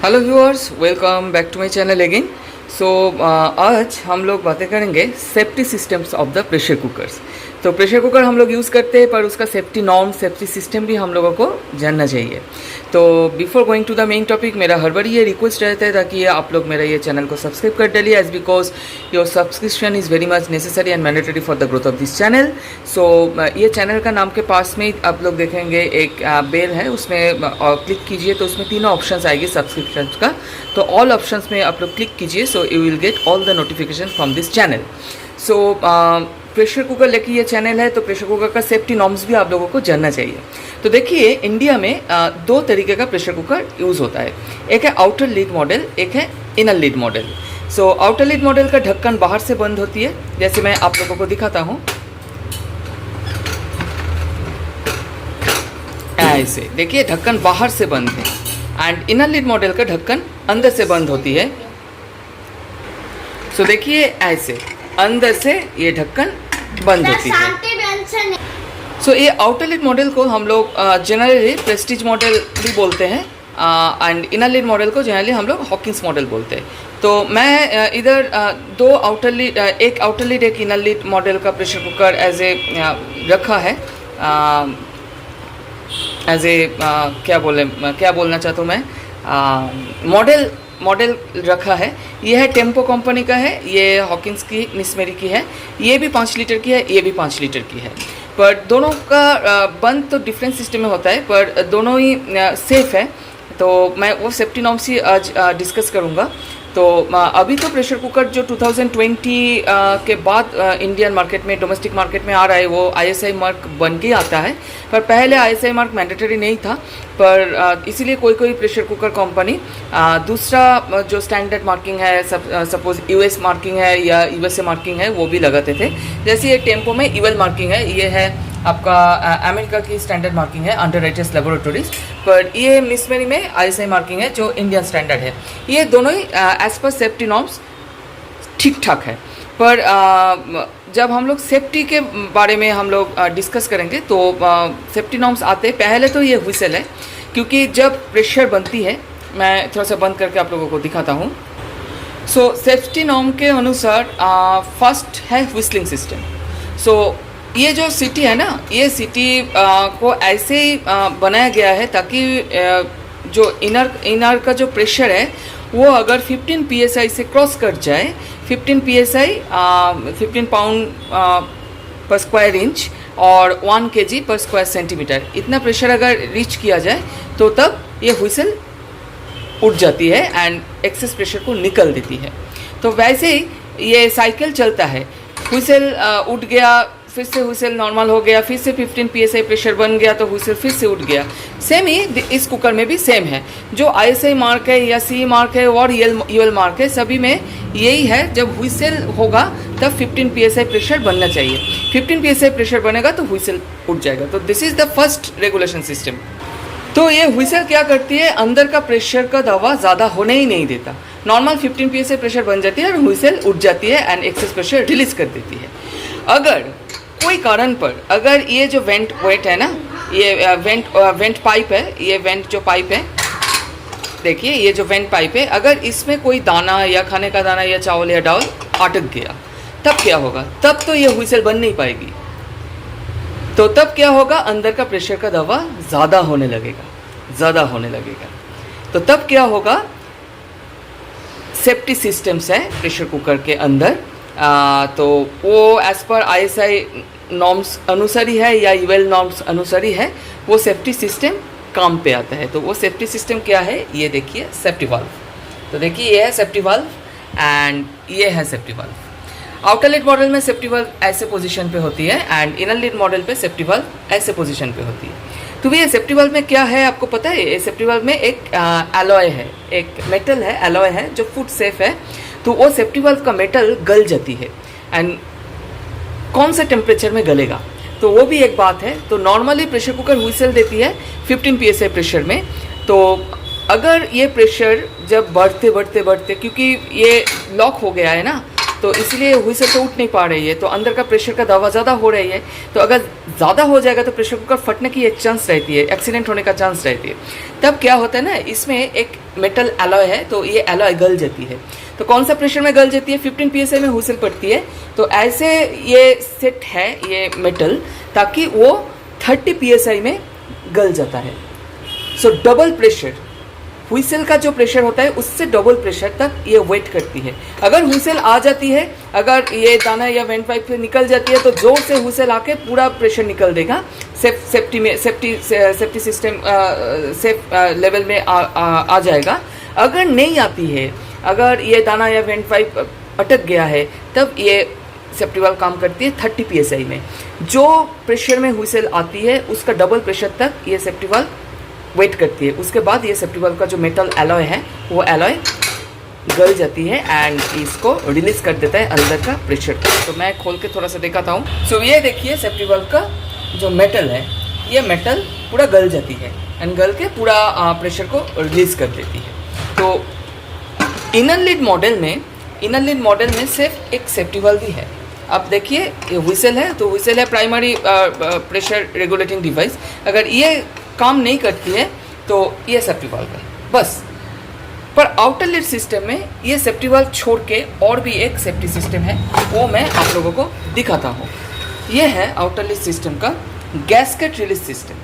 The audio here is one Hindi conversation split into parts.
Hello viewers, welcome back to my channel again. So आज हम लोग बातें करेंगे safety systems of the pressure cookers. तो प्रेशर कुकर हम लोग यूज़ करते हैं, पर उसका सेफ्टी नॉर्म, सेफ्टी सिस्टम भी हम लोगों को जानना चाहिए। तो before going to the main topic, मेरा हर बार ये रिक्वेस्ट रहता है ताकि आप लोग मेरा ये चैनल को सब्सक्राइब कर डालिए, as because your subscription is very much necessary and mandatory for the growth of this channel. So ये चैनल का नाम के पास में आप लोग देखेंगे एक बेल है, उसमें क्लिक कीजिए तो उसमें तीनों ऑप्शंस आएगी सब्सक्रिप्शन का। तो ऑल ऑप्शंस में आप लोग क्लिक कीजिए, so you will get all the notification from this channel. So pressure cooker लेके ये चैनल है, तो प्रेशर कुकर का सेफ्टी नॉर्म्स भी आप लोगों को जानना चाहिए। तो देखिए, इंडिया में दो तरीके का प्रेशर कुकर यूज़ होता है। एक है आउटर लिड मॉडल, एक है inner lid model. So outer lid model का ढक्कन बाहर से बंद होती है, जैसे मैं आप लोगों को दिखाता हूँ ऐसे। देखिए, ढक्कन बाहर से बंद है। एंड इनर लिड मॉडल का ढक्कन अंदर से बंद होती है। सो देखिए, ऐसे अंदर से ये ढक्कन बंद होती है। सो ये आउटर लिड मॉडल को हम लोग जनरली प्रेस्टीज मॉडल भी बोलते हैं, एंड इनर लिड मॉडल को जनरली हम लोग हॉकिंस मॉडल बोलते हैं। तो मैं इधर दो आउटर लिड, एक आउटर लिड एक इनर लिड मॉडल का प्रेशर कुकर एज ए रखा है। एज ए क्या बोलना चाहता हूँ मैं, मॉडल रखा है। ये है टेम्पो कंपनी का है, ये हॉकिंस की निस्मेरी की है। ये भी 5 लीटर की है, ये भी 5 लीटर की है। पर दोनों का बंद तो डिफरेंट सिस्टम में होता है, पर दोनों ही सेफ़ है। तो मैं वो सेफ्टी नॉर्म्स ही आज डिस्कस करूँगा। तो अभी तो प्रेशर कुकर जो 2020 के बाद इंडियन मार्केट में, डोमेस्टिक मार्केट में आ रहा है, वो आईएसआई मार्क बन के आता है। पर पहले आईएसआई मार्क मैंडेटरी नहीं था, पर इसीलिए कोई प्रेशर कुकर कंपनी दूसरा जो स्टैंडर्ड मार्किंग है, सपोज यूएस मार्किंग है या यूएसए मार्किंग है, वो भी लगाते थे। जैसे ये टेम्पो में ईवल मार्किंग है, ये है आपका अमेरिका की स्टैंडर्ड मार्किंग है अंडर राइटर्स लेबोरेटरीज। पर ये निस्मेरी में आईएसआई मार्किंग है जो इंडियन स्टैंडर्ड है। ये दोनों ही एज पर सेफ्टी नॉर्म्स ठीक ठाक है। पर जब हम लोग सेफ्टी के बारे में हम लोग डिस्कस करेंगे तो सेफ्टी नॉर्म्स आते हैं। पहले तो ये व्हिसल है, क्योंकि जब प्रेशर बनती है, मैं थोड़ा सा बंद करके आप लोगों को दिखाता हूँ। सो सेफ्टी नॉर्म के अनुसार फर्स्ट है व्हिसलिंग सिस्टम। सो ये जो सिटी है ना, ये सिटी को ऐसे ही बनाया गया है ताकि जो इनर का जो प्रेशर है वो अगर 15 psi से क्रॉस कर जाए, 15 psi 15 पाउंड पर स्क्वायर इंच और 1 kg पर स्क्वायर सेंटीमीटर, इतना प्रेशर अगर रीच किया जाए तो तब ये व्हिसल उठ जाती है एंड एक्सेस प्रेशर को निकल देती है। तो वैसे ही ये साइकिल चलता है। व्हिसल उठ गया, फिर से व्हिसल नॉर्मल हो गया, फिर से 15 psi प्रेशर बन गया तो व्हिसल फिर से उठ गया। सेम ही इस कुकर में भी सेम है। जो आईएसआई मार्क है या सी मार्क है और यूएल मार्क है, सभी में यही है, जब व्हिसल होगा तब 15 psi प्रेशर बनना चाहिए। 15 psi प्रेशर बनेगा तो व्हिसल उठ जाएगा। तो this is the first regulation system. तो ये व्हिसल क्या करती है, अंदर का प्रेशर का दवा ज़्यादा होने ही नहीं देता। नॉर्मल 15 psi प्रेशर बन जाती है और व्हिसल उठ जाती है एंड एक्सेस प्रेशर रिलीज कर देती है। अगर कोई कारण पर, अगर ये जो वेंट है ना, ये वेंट पाइप है, ये वेंट जो पाइप है, देखिए ये जो वेंट पाइप है, अगर इसमें कोई दाना या खाने का दाना या चावल या डाल अटक गया, तब क्या होगा? तब तो ये व्हिसल बन नहीं पाएगी। तो तब क्या होगा, अंदर का प्रेशर का दवा ज़्यादा होने लगेगा। तो तब क्या होगा, सेफ्टी सिस्टम्स है प्रेशर कुकर के अंदर। तो वो एज पर आईएसआई नॉर्म्स अनुसार ही है या यूएल नॉर्म्स अनुसार ही है, वो सेफ्टी सिस्टम काम पे आता है। तो वो सेफ्टी सिस्टम क्या है, ये देखिए, सेफ्टी वाल्व। तो देखिए, ये है सेफ्टी वाल्व एंड ये है safety valve. Outer lid model में सेफ्टी वाल्व ऐसे पोजीशन पे होती है एंड इनर लिड मॉडल पे सेफ्टी वाल्व ऐसे पोजीशन पे होती है। तो ये सेफ्टी वाल्व में क्या है आपको पता है? ये सेफ्टी वाल्व में एक एलॉय है, एक मेटल है, एलॉय है जो फुट सेफ है। तो वो सेफ्टी वाल्व का मेटल गल जाती है एंड कौन से टेम्परेचर में गलेगा, तो वो भी एक बात है। तो नॉर्मली प्रेशर कुकर व्हिसल देती है 15 psi प्रेशर में। तो अगर ये प्रेशर जब बढ़ते, क्योंकि ये लॉक हो गया है ना, तो इसलिए हुइसल तो उठ नहीं पा रही है, तो अंदर का प्रेशर का दबाव ज़्यादा हो रही है। तो अगर ज़्यादा हो जाएगा तो प्रेशर कुकर फटने की एक चांस रहती है, एक्सीडेंट होने का चांस रहती है। तब क्या होता है ना, इसमें एक मेटल एलॉय है, तो ये एलॉय गल जाती है। तो कौन सा प्रेशर में गल जाती है? 15 psi में हुइसल पड़ती है। तो ऐसे ये सेट है ये मेटल, ताकि वो 30 psi में गल जाता है। सो डबल प्रेशर, हुइसल का जो प्रेशर होता है उससे डबल प्रेशर तक ये वेट करती है। अगर हुइसल आ जाती है, अगर ये दाना या वेंट पाइप से निकल जाती है, तो जोर से हुइसल आके पूरा प्रेशर निकल देगा, सेफ्टी सिस्टम सेफ लेवल में आ जाएगा। अगर नहीं आती है, अगर ये दाना या वेंट पाइप अटक गया है, तब ये सेफ्टी वाल्व काम करती है 30 psi में। जो प्रेशर में हुइसल आती है उसका डबल प्रेशर तक ये सेफ्टी वाल्व वेट करती है। उसके बाद ये सेफ्टी वाल्व का जो मेटल एलॉय है वो एलॉय गल जाती है एंड इसको रिलीज कर देता है अंदर का प्रेशर को। तो मैं खोल के थोड़ा सा दिखाता हूँ। सो ये देखिए सेफ्टी वाल्व का जो मेटल है, ये मेटल पूरा गल जाती है एंड गल के पूरा प्रेशर को रिलीज कर देती है। तो इनर लीड मॉडल में सिर्फ एक सेफ्टी वाल्व ही है। अब देखिए ये हुइसल है, तो हुइसल है प्राइमरी प्रेशर रेगुलेटिंग डिवाइस। अगर ये काम नहीं करती है तो ये सेफ्टी वाल्व है बस। पर आउटर लीड सिस्टम में ये सेफ्टी वाल्व छोड़ के और भी एक सेफ्टी सिस्टम है, वो मैं आप लोगों को दिखाता हूँ। ये है आउटर लीड सिस्टम का गैस्केट रिलीज सिस्टम।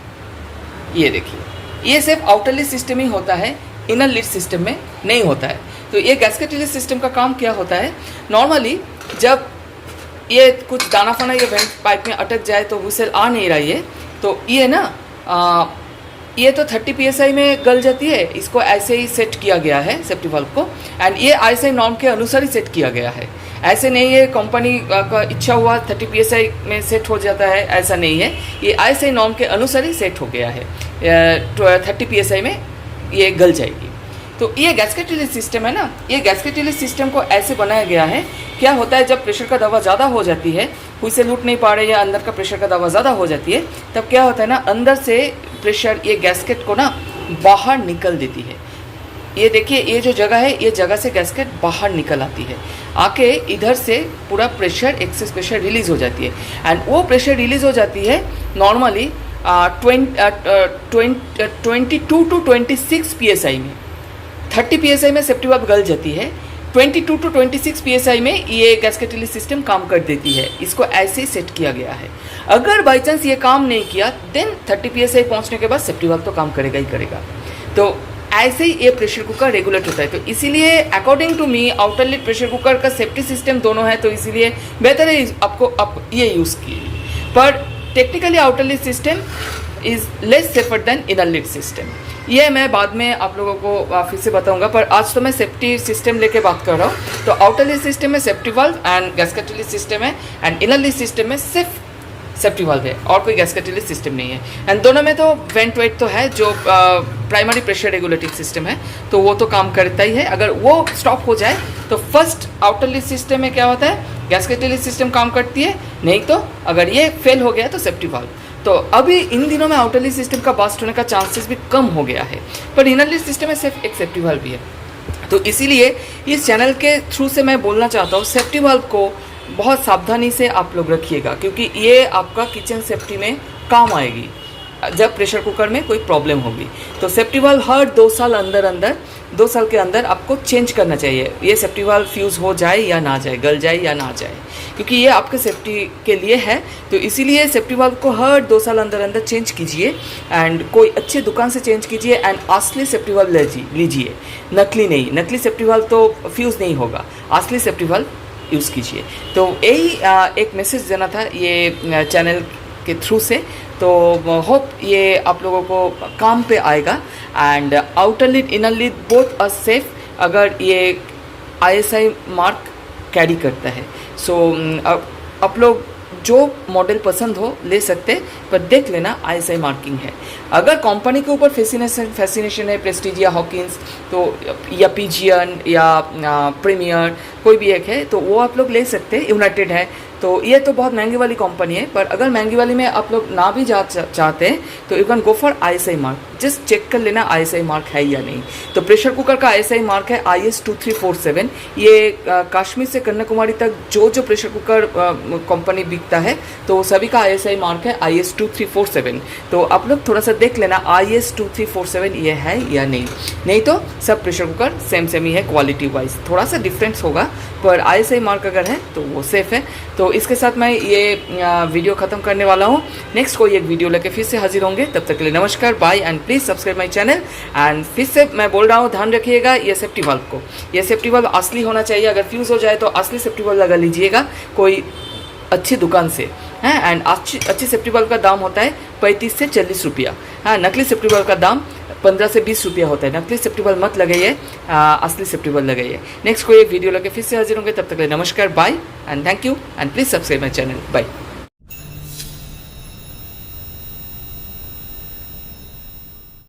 ये देखिए, ये सिर्फ आउटर लीड सिस्टम ही होता है, इनर लीड सिस्टम में नहीं होता है। तो ये गैस्केट रिलीज सिस्टम का काम क्या होता है? नॉर्मली जब ये कुछ दाना फाना या वेंट पाइप में अटक जाए तो हुइसल आ नहीं रही है, तो ये ना ये तो 30 psi में गल जाती है। इसको ऐसे ही सेट किया गया है सेफ्टी वाल्व को, एंड ये ISI नॉर्म के अनुसार ही सेट किया गया है। ऐसे नहीं है कंपनी का इच्छा हुआ 30 psi में सेट हो जाता है, ऐसा नहीं है। ये ISI नॉर्म के अनुसार ही सेट हो गया है, 30 psi में ये गल जाएगी। तो ये गैस्केट रिलीज सिस्टम है ना, ये गैस्केट रिलीज सिस्टम को ऐसे बनाया गया है। क्या होता है, जब प्रेशर का दबाव ज़्यादा हो जाती है, हुइसल उठ नहीं पा रहे या अंदर का प्रेशर का दबाव ज़्यादा हो जाती है, तब क्या होता है ना, अंदर से प्रेशर ये गैस्केट को ना बाहर निकल देती है। ये देखिए, ये जो जगह है, ये जगह से गैस्केट बाहर निकल आती है, आके इधर से पूरा प्रेशर, एक्सेस प्रेशर रिलीज हो जाती है। एंड वो प्रेशर रिलीज हो जाती है नॉर्मली 22 टू 26 psi में। 30 psi में सेफ्टी वाल्व गल जाती है, 22 टू 26 psi में ये गैस्केट रिलीज सिस्टम काम कर देती है। इसको ऐसे ही सेट किया गया है। अगर बाई चांस ये काम नहीं किया, देन 30 psi पहुंचने के बाद सेफ्टी वाल्व तो काम करेगा ही करेगा। तो ऐसे ही ये प्रेशर कुकर रेगुलेट होता है। तो इसीलिए according to me outer lid pressure cooker का सेफ्टी सिस्टम दोनों है, तो इसीलिए बेहतर है आपको आप ये यूज़ कीजिए। पर technically outer lead system is less safer than inner lead system. ये मैं बाद में आप लोगों को फिर से बताऊंगा, पर आज तो मैं सेफ्टी सिस्टम लेके बात कर रहा हूँ। तो आउटर लीड सिस्टम में safety valve and gasket release system है, एंड इनर लीड सिस्टम में सिर्फ सेफ्टी वाल्व है और कोई गैस्केट रिलीज सिस्टम नहीं है। एंड दोनों में तो वेंट वेट तो है, जो प्राइमरी प्रेशर रेगुलेटिंग सिस्टम है, तो वो तो काम करता ही है। अगर वो स्टॉप हो जाए तो फर्स्ट आउटर लीड सिस्टम में क्या होता है, गैस्केट रिलीज सिस्टम काम करती है, नहीं तो अगर ये फेल हो गया तो सेफ्टी वाल्व। तो अभी इन दिनों में आउटर लीड सिस्टम का बास्ट होने का चांसेस भी कम हो गया है, पर इनर लीड सिस्टम में सिर्फ एक सेफ्टी वाल्व भी है। तो इसीलिए इस चैनल के थ्रू से मैं बोलना चाहता हूँ, सेफ्टी वाल्व को बहुत सावधानी से आप लोग रखिएगा, क्योंकि ये आपका किचन सेफ्टी में काम आएगी जब प्रेशर कुकर में कोई प्रॉब्लम होगी। तो सेफ्टी वाल्व हर 2 साल के अंदर आपको चेंज करना चाहिए। ये सेफ्टी वाल्व फ्यूज़ हो जाए या ना जाए, गल जाए या ना जाए, क्योंकि ये आपके सेफ्टी के लिए है। तो इसीलिए सेफ्टी वाल्व को हर 2 साल अंदर चेंज कीजिए, एंड कोई अच्छे दुकान से चेंज कीजिए, एंड असली सेफ्टी वाल्व लीजिए, नकली नहीं। नकली सेफ्टी वाल्व तो फ्यूज़ नहीं होगा, असली सेफ्टी वाल्व यूज़ कीजिए। तो यही एक मैसेज देना था ये चैनल के थ्रू से। तो होप ये आप लोगों को काम पे आएगा। And outer lid inner lid both are safe अगर ये ISI मार्क कैरी करता है। सो आप लोग जो मॉडल पसंद हो ले सकते, पर देख लेना ISI मार्किंग है। अगर कंपनी के ऊपर फैसिनेशन है, प्रेस्टीज या हॉकिंस, तो या पिजियन या प्रीमियर कोई भी एक है, तो वो आप लोग ले सकते हैं। यूनाइटेड है तो ये तो बहुत महंगी वाली कंपनी है, पर अगर महंगी वाली में आप लोग ना भी चाहते हैं तो you can go for ISI mark. Just check कर लेना ISI मार्क है या नहीं। तो प्रेशर कुकर का ISI मार्क है IS2347। ये कश्मीर से कन्याकुमारी तक जो प्रेशर कुकर कंपनी बिकता है तो सभी का ISI मार्क है IS2347। तो आप लोग थोड़ा सा देख लेना IS2347 ये है या नहीं तो सब प्रेशर कुकर सेम ही है क्वालिटी वाइज, थोड़ा सा डिफरेंस होगा, पर ISI मार्क अगर है तो वो सेफ़ है। तो इसके साथ मैं ये वीडियो ख़त्म करने वाला हूँ। नेक्स्ट कोई एक वीडियो लेके फिर से हाजिर होंगे, तब तक के लिए नमस्कार, bye and please subscribe my channel. And फिर से मैं बोल रहा हूँ, ध्यान रखिएगा ये सेफ्टी वाल्व को, ये सेफ्टी वाल्व असली होना चाहिए। अगर फ्यूज़ हो जाए तो असली सेफ्टी वाल्व लगा लीजिएगा कोई अच्छी दुकान से, हैं। एंड अच्छी सेफ्टी वाल्व का दाम होता है 35 से 40 रुपया। हाँ, नकली सेफ्टी वाल्व का दाम 15 से 20 रुपया होता है। नकली सेफ्टी वाल्व मत लगाइए, असली सेफ्टी वाल्व लगाइए। नेक्स्ट कोई एक वीडियो लगे फिर से हाजिर होंगे, तब तक के लिए नमस्कार, bye and thank you and please subscribe my channel, bye.